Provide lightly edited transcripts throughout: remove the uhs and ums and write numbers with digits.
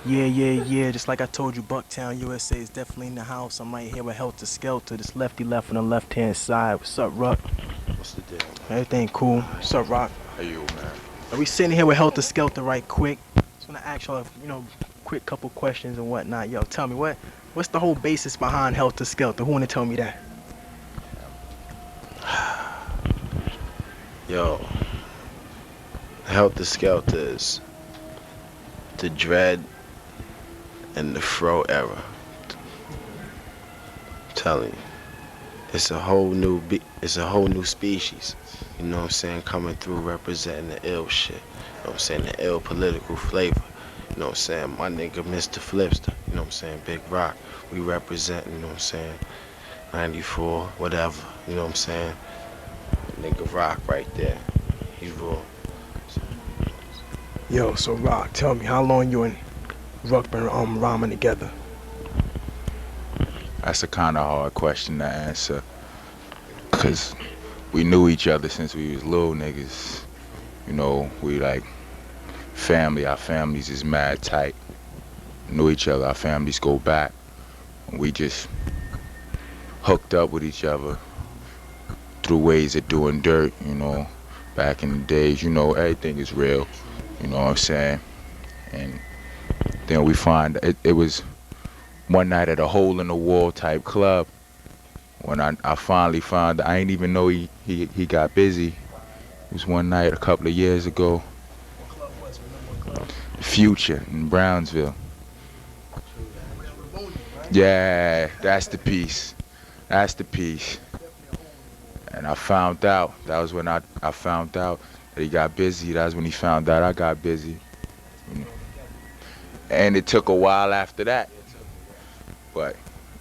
Yeah. Just like I told you, Bucktown, USA is definitely in the house. I'm right here with Helter Skelter. This lefty left on the left hand side. What's up, Rock? What's the deal, man? Everything cool. What's up, Rock? How you, man? Are we sitting here with Helter Skelter right quick? Just wanna ask y'all, quick couple questions and whatnot. Yo, tell me what's the whole basis behind Helter Skelter? Who wanna tell me that? Yo, Helter Skelter is the dread and the fro era. I'm telling you, it's a whole new species. You know what I'm saying? Coming through representing the ill shit. You know what I'm saying? The ill political flavor. You know what I'm saying? My nigga Mr. Flipster. You know what I'm saying? Big Rock. We represent, you know what I'm saying? 94, whatever. You know what I'm saying? Nigga Rock right there. He raw. Yo, so Rock, tell me how long you and Ruck been rhyming together? That's a kind of hard question to answer, cause we knew each other since we was little niggas. You know, we like family. Our families is mad tight. Knew each other. Our families go back. We just hooked up with each other through ways of doing dirt. You know, back in the days. You know, everything is real. You know what I'm saying? And then we find it was one night at a hole in the wall type club when I finally found I ain't even know he got busy. It was one night a couple of years ago. What club was it? Remember what club? Future in Brownsville. Right? Yeah, that's the piece. That's the piece. And I found out. That was when I found out that he got busy. That's when he found out I got busy. You know. And it took a while after that. But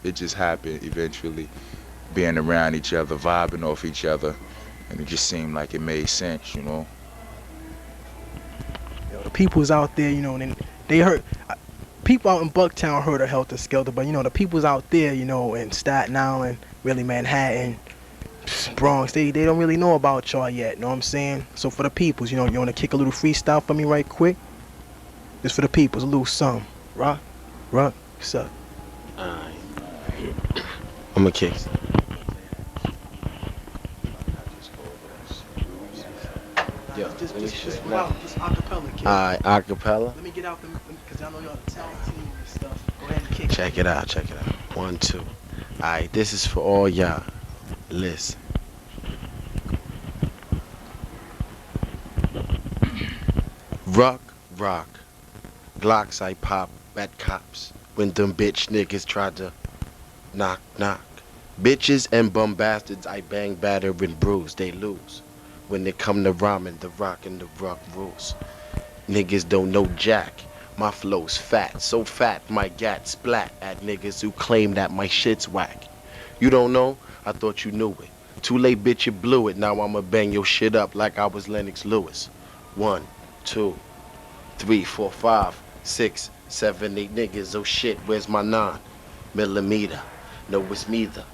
it just happened eventually. Being around each other, vibing off each other. And it just seemed like it made sense, you know. Yo, the people's out there, and they heard. People out in Bucktown heard of Helter Skelter, but the people's out there, in Staten Island, really Manhattan, Bronx, they don't really know about y'all yet, know what I'm saying? So for the peoples, you want to kick a little freestyle for me right quick? Just for the peoples, a little something. Rock, what's up? Alright. I'ma kick. Yo, Just let me show you. acapella, kid. Alright, acapella. Let me get out because y'all know y'all the talent team and stuff. Go ahead and kick. Check it out, check it out. 1, 2. Alright, this is for all y'all. Listen. Rock. Glocks I pop at cops when them bitch niggas try to knock. Bitches and bum bastards I bang, batter, and bruise. They lose. When they come to rhyming, the rock and the rock rules. Niggas don't know jack. My flow's fat, so fat my gat splat at niggas who claim that my shit's whack. You don't know? I thought you knew it. Too late, bitch, you blew it. Now I'ma bang your shit up like I was Lennox Lewis. 1, 2, 3, 4, 5, 6, 7, 8 niggas. Oh shit, where's my 9mm? No, it's me the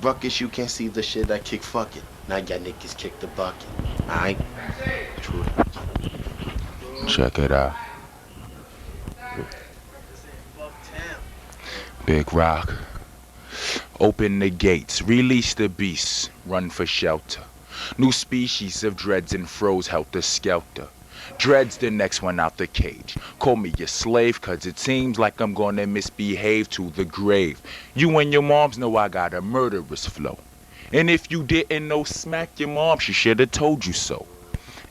ruckus. You can't see the shit I kick. Fuck it. Now y'all niggas kick the bucket. Alright? True. Check it out. Big Rock. Open the gates, release the beasts, run for shelter. New species of dreads and froze helter skelter. Dread's the next one out the cage. Call me your slave, cause it seems like I'm gonna misbehave to the grave. You and your moms know I got a murderous flow. And if you didn't know, smack your mom, she should've told you so.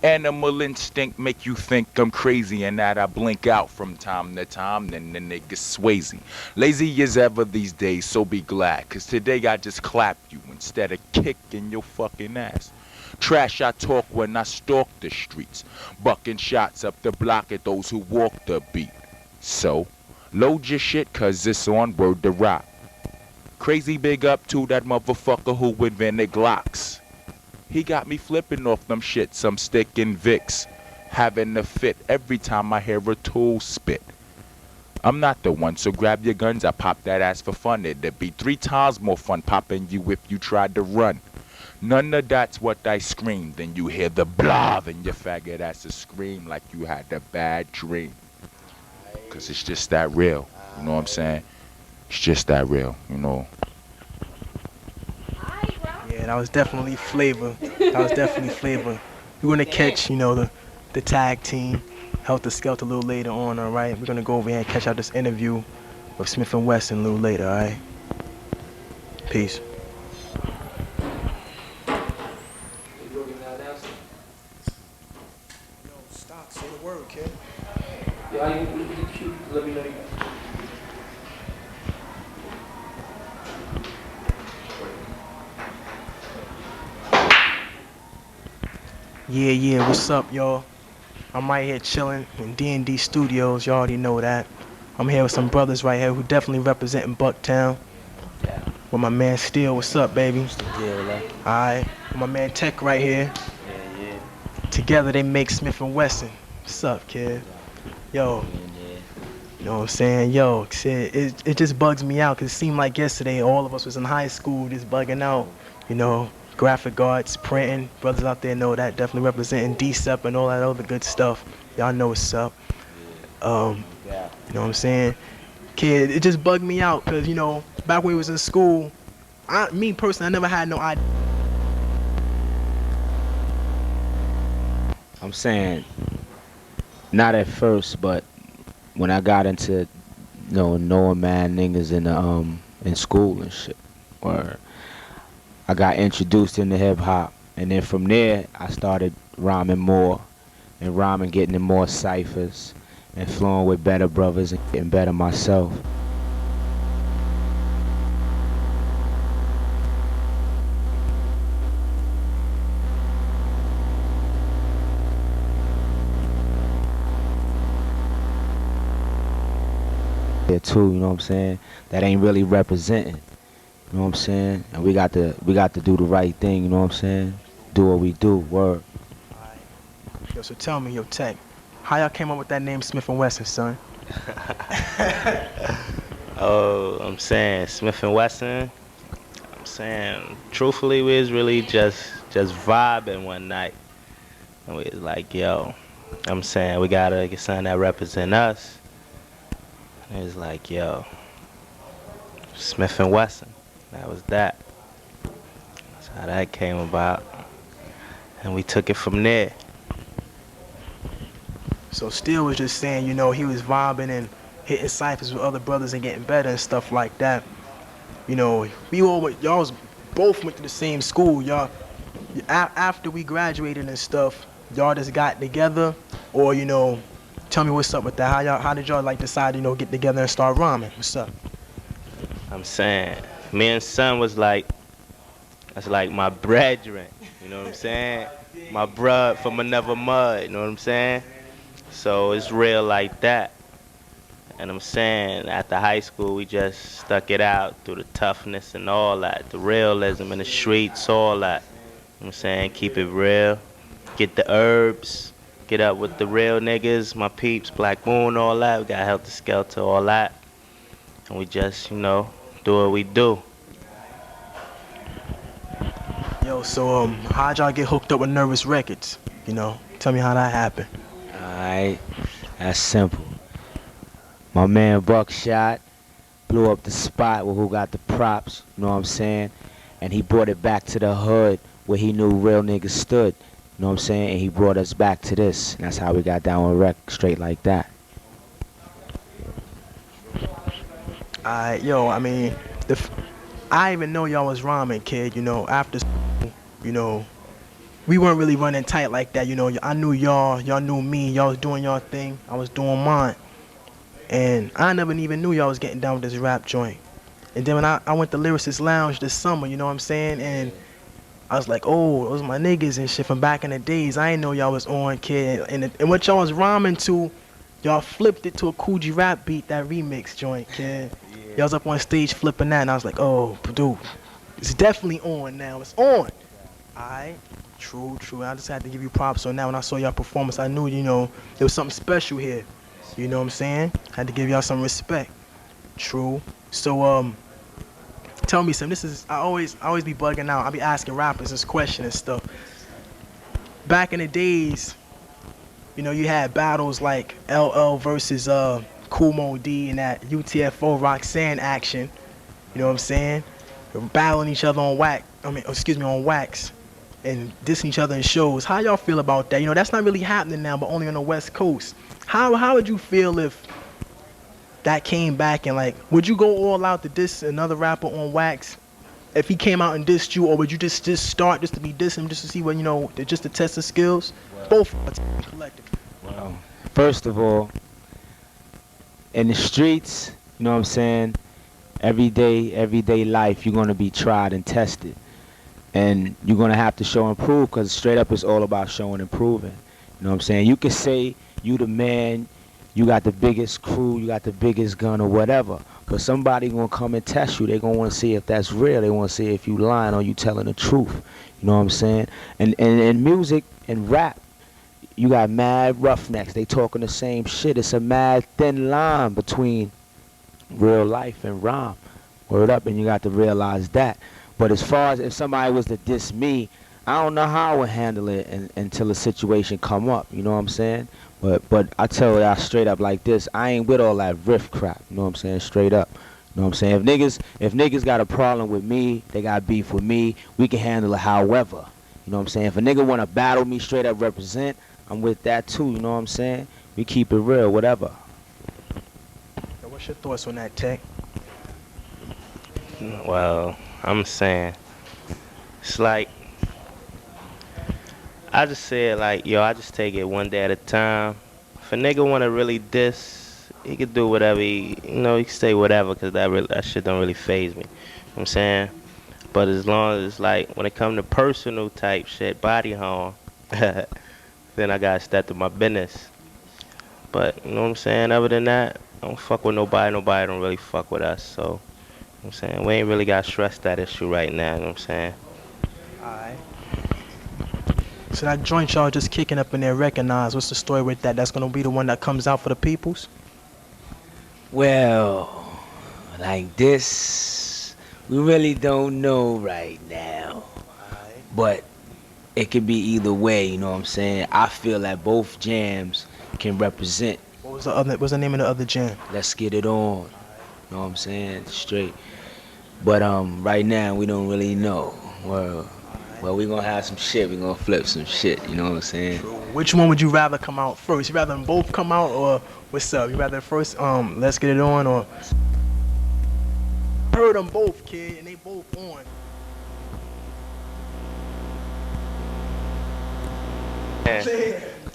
Animal instinct make you think I'm crazy and that I blink out from time to time, then the nigga Swayze. Lazy as ever these days, so be glad, cause today I just clap you instead of kicking your fucking ass. Trash I talk when I stalk the streets, bucking shots up the block at those who walk the beat. So, load your shit cause it's on Word to Rock. Crazy big up to that motherfucker who invented Glocks. He got me flipping off them shits, I'm sticking Vicks, having a fit every time I hear a tool spit. I'm not the one, so grab your guns, I pop that ass for fun. It'd be 3 times more fun popping you if you tried to run. None of that's what I scream, then you hear the blah, then your faggot ass scream like you had a bad dream. Cause it's just that real. You know what I'm saying? It's just that real, you know. Yeah, that was definitely flavor. That was definitely flavor. We're gonna catch, you know, the tag team, Helter Skelter a little later on, all right? We're gonna go over here and catch out this interview with Smith and Wesson a little later, all right? Peace. Stop, say the word, kid. Let me know. Yeah, what's up, y'all? I'm right here chilling in D&D Studios, y'all already know that. I'm here with some brothers right here who definitely representing Bucktown. Yeah. With my man Steel, what's up, baby? Yeah, like. Alright, with my man Tech right here. Yeah. Together they make Smith and Wesson. What's up, kid? Yo, you know what I'm saying? Yo, shit, it just bugs me out because it seemed like yesterday all of us was in high school just bugging out, you know, graphic arts, printing. Brothers out there know that, definitely representing DCEP and all that other good stuff. Y'all know what's up. You know what I'm saying? Kid, it just bugged me out because, you know, back when we was in school, me personally, I never had no idea. I'm saying, not at first, but when I got into, you know, knowing mad niggas in school and shit, or I got introduced into hip hop, and then from there I started rhyming more, and rhyming, getting in more ciphers, and flowing with better brothers and getting better myself. There too, you know what I'm saying? That ain't really representing. You know what I'm saying? And we got to do the right thing, you know what I'm saying? Do what we do, word. Yo, so tell me, yo, Tech, how y'all came up with that name Smith and Wesson, son? Oh, I'm saying Smith and Wesson. I'm saying truthfully, we was really just vibing one night, and we was like, yo, I'm saying we gotta get something that represent us. And it was like, yo, Smith and Wesson. That was that. That's how that came about, and we took it from there. So Steel was just saying, you know, he was vibing and hitting ciphers with other brothers and getting better and stuff like that. You know, y'all was both went to the same school. Y'all, after we graduated and stuff, y'all just got together, or you know, tell me what's up with that. How did y'all like decide, you know, get together and start rhyming? What's up? I'm saying, me and Son was like, that's like my brethren, you know what I'm saying? My bruh from another mud, you know what I'm saying? So it's real like that. And I'm saying, after high school, we just stuck it out through the toughness and all that, the realism in the streets, all that. You know what I'm saying? Keep it real, get the herbs, get up with the real niggas, my peeps, Black Moon, all that. We got Helter Skelter, all that. And we just, you know, do what we do. Yo, so how'd y'all get hooked up with Nervous Records? You know, tell me how that happened. Alright, that's simple. My man Buckshot blew up the spot with who got the props, you know what I'm saying? And he brought it back to the hood where he knew real niggas stood, you know what I'm saying? And he brought us back to this. And that's how we got down with rec straight like that. Yo, I mean, I even know y'all was rhyming, kid, you know, after school, you know, we weren't really running tight like that, you know. I knew y'all knew me, y'all was doing y'all thing, I was doing mine. And I never even knew y'all was getting down with this rap joint. And then when I went to Lyricist Lounge this summer, you know what I'm saying? And I was like, oh, those my niggas and shit from back in the days. I didn't know y'all was on, kid. And what y'all was rhyming to, y'all flipped it to a Coogee rap beat, that remix joint, kid. Y'all was up on stage flipping that, and I was like, oh, dude, it's definitely on now. It's on. Alright, true. I just had to give you props on that. When I saw y'all performance, I knew, you know, there was something special here. You know what I'm saying? Had to give y'all some respect. True. So, tell me something. This is, I always be bugging out. I be asking rappers this question and stuff. Back in the days, you know, you had battles like LL versus Cool Mo D and that UTFO Roxanne action. You know what I'm saying? Battling each other on on wax, and dissing each other in shows. How y'all feel about that? You know, that's not really happening now, but only on the West Coast. How would you feel if that came back, and like, would you go all out to diss another rapper on wax if he came out and dissed you, or would you just start just to be dissing, just to see what, you know, just to test the skills? Both collective. Well, first of all, in the streets, you know what I'm saying, everyday life, you're gonna be tried and tested, and you're gonna have to show and prove, because straight up it's all about showing and proving. You know what I'm saying? You can say you the man, you got the biggest crew, you got the biggest gun or whatever, but somebody gonna come and test you. They gonna want to see if that's real. They want to see if you lying or you telling the truth. You know what I'm saying? And music and rap, you got mad roughnecks. They talking the same shit. It's a mad thin line between real life and rhyme. Word up, and you got to realize that. But as far as if somebody was to diss me, I don't know how I would handle it until a situation come up. You know what I'm saying? But I tell y'all straight up like this, I ain't with all that riff crap. You know what I'm saying? Straight up. You know what I'm saying? If niggas got a problem with me, they got beef with me, we can handle it however. You know what I'm saying? If a nigga wanna battle me, straight up represent, I'm with that too. You know what I'm saying? We keep it real, whatever. So what's your thoughts on that, Tech? Well, I'm saying, it's like, I just said, like, yo, I just take it one day at a time. If a nigga wanna really diss, he could do whatever he can say whatever, cause that shit don't really faze me. You know what I'm saying? But as long as it's like, when it come to personal type shit, body harm, then I gotta step to my business. But, you know what I'm saying? Other than that, I don't fuck with nobody. Nobody don't really fuck with us. So, you know what I'm saying? We ain't really got to stress that issue right now. You know what I'm saying? Alright. So that joint y'all just kicking up in there, recognize. What's the story with that? That's gonna be the one that comes out for the peoples? Well, like this, we really don't know right now. But it could be either way, you know what I'm saying? I feel that both jams can represent. What's the name of the other jam? Let's get it on. You know what I'm saying? Straight. But right now we don't really know. Well, we gonna have some shit. We gonna flip some shit. You know what I'm saying? Which one would you rather come out first? You rather them both come out, or what's up? You rather first Let's Get It On, or I heard them both, kid, and they both on.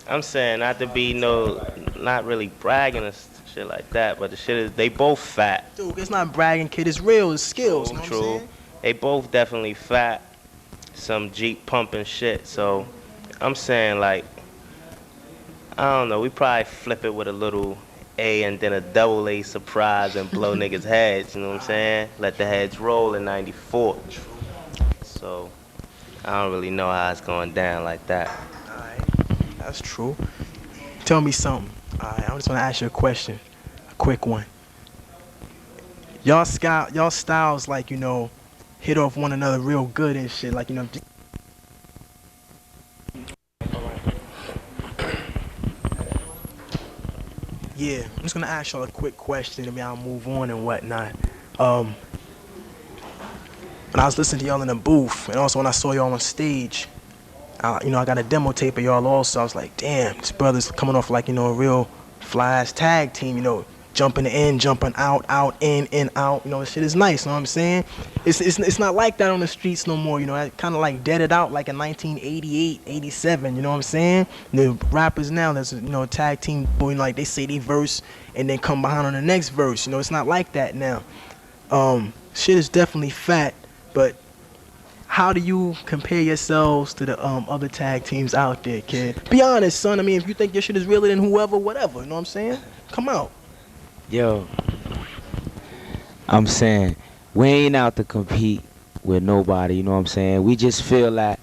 I'm saying not to be not really bragging and shit like that, but the shit is, they both fat. Dude, it's not bragging, kid. It's real. It's skills. You know what I'm saying? They both definitely fat. Some Jeep pumping shit. So I'm saying, like, I don't know. We probably flip it with a little A and then a double A surprise and blow niggas' heads. You know what I'm saying? Let the heads roll in '94. So I don't really know how it's going down like that. Alright, that's true. Tell me something. Alright, I just want to ask you a question, a quick one. Y'all styles, like, you know, hit off one another real good and shit, like, you know. Yeah, I'm just gonna ask y'all a quick question, and I'll move on and whatnot. When I was listening to y'all in the booth, and also when I saw y'all on stage, you know, I got a demo tape of y'all also. I was like, damn, this brother's coming off like, you know, a real fly-ass tag team, you know, jumping in, jumping out, in, out. You know, this shit is nice, you know what I'm saying? It's not like that on the streets no more, you know. I kind of like dead it out like in 1988, 87, you know what I'm saying? The rappers now, there's, you know, tag team, you know, like they say they verse and then come behind on the next verse. You know, it's not like that now. Shit is definitely fat, but how do you compare yourselves to the other tag teams out there, kid? Be honest, son. I mean, if you think your shit is realer than whoever, whatever, you know what I'm saying? Come out. Yo, I'm saying, we ain't out to compete with nobody, you know what I'm saying? We just feel that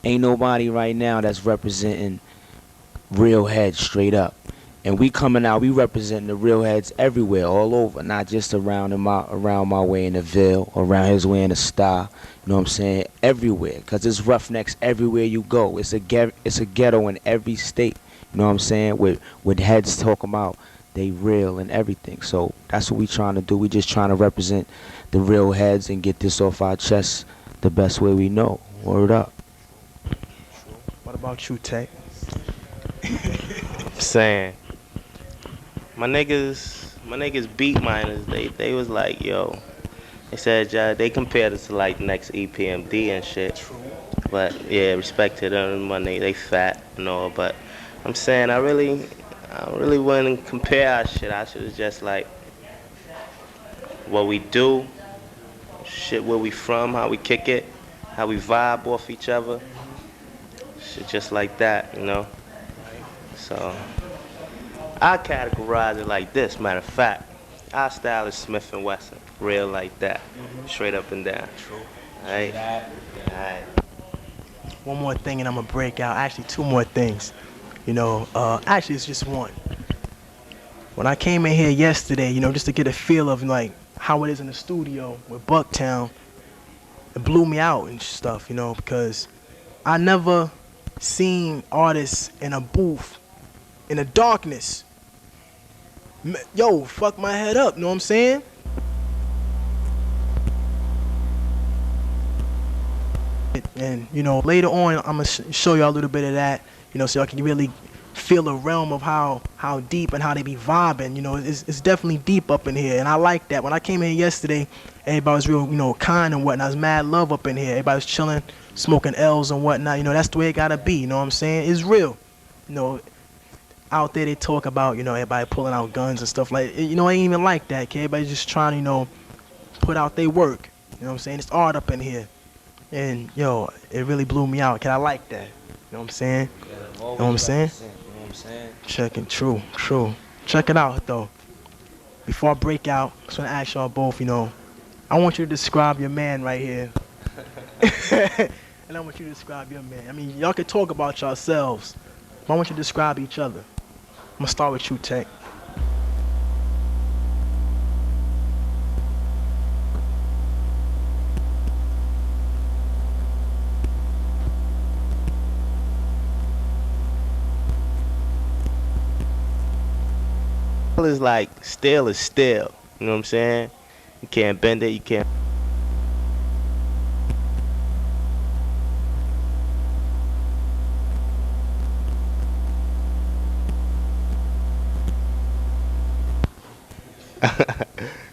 ain't nobody right now that's representing real heads straight up. And we coming out, we representing the real heads everywhere, all over, not just around my way in the Ville, around his way in the Star, you know what I'm saying? Everywhere, because there's roughnecks everywhere you go. It's a ghetto in every state, you know what I'm saying? With heads talking about they real and everything. So that's what we trying to do. We just trying to represent the real heads and get this off our chests the best way we know. Word up. What about you, Tech? I'm saying, my niggas beat miners, they was like, yo, they said, they compared us to like next EPMD and shit. But yeah, respect to them, money, they fat and all. But I'm saying, I really wouldn't compare our shit. Our shit is just like what we do, shit, where we from, how we kick it, how we vibe off each other. Shit just like that, you know? So, I categorize it like this, matter of fact. Our style is Smith and Wesson, real like that, straight up and down. True. Alright? Alright. One more thing and I'm gonna break out. Actually, two more things. You know, actually it's just one. When I came in here yesterday, you know, just to get a feel of like how it is in the studio with Bucktown, it blew me out and stuff, you know, because I never seen artists in a booth in the darkness. Yo, fuck my head up, you know what I'm saying? And, you know, later on, I'm going to show y'all a little bit of that, you know, so y'all can really feel the realm of how deep and how they be vibing. You know, it's definitely deep up in here, and I like that. When I came in yesterday, everybody was real, you know, kind and whatnot. There's mad love up in here. Everybody was chilling, smoking L's and whatnot. You know, that's the way it got to be, you know what I'm saying? It's real. You know, out there they talk about, you know, everybody pulling out guns and stuff like, you know, I ain't even like that, okay? Everybody's just trying to, you know, put out their work. You know what I'm saying? It's art up in here. And, yo, it really blew me out. Can I like that? You know what I'm saying? You know what I'm saying? Checking, true. Check it out, though. Before I break out, I just want to ask y'all both, you know, I want you to describe your man right here. And I want you to describe your man. I mean, y'all can talk about yourselves, but I want you to describe each other. I'm going to start with you, Tech. Is like steel is steel, you know what I'm saying? You can't bend it, you can't.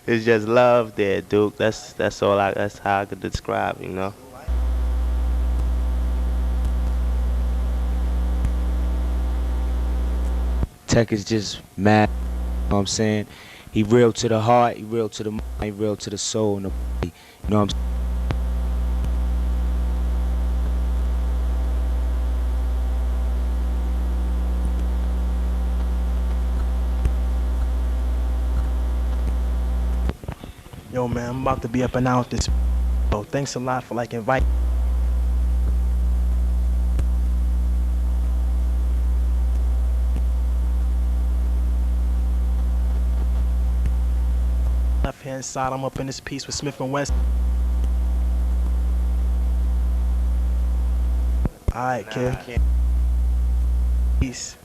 It's just love there, Duke. That's how I could describe, you know. Tech is just mad. You know what I'm saying? He real to the heart, he real to the mind, he real to the soul and the body. You know what I'm saying? Yo, man, I'm about to be up and out this. So thanks a lot for like inviting. Left hand side, I'm up in this piece with Smith and Wesson. All right, kid. Peace.